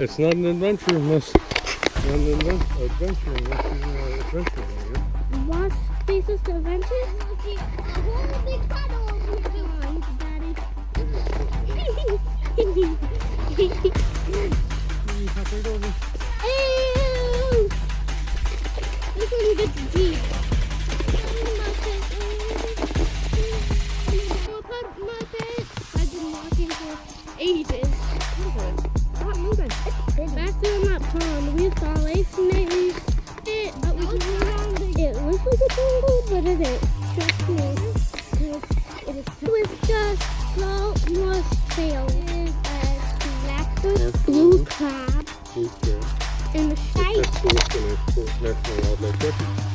It's not an adventure unless adventure. Watch Faces to Adventures. A whole big puddle over here. Daddy. Ew! This one gets deep. I've been walking for ages. Stop moving. Back there in that pond, we saw a snake. But we can around it. It looks like a jungle, but it isn't. Trust me. It was just so much tail. It is a black blue crab. Okay. And the That's shite. the National Wildlife Refuge.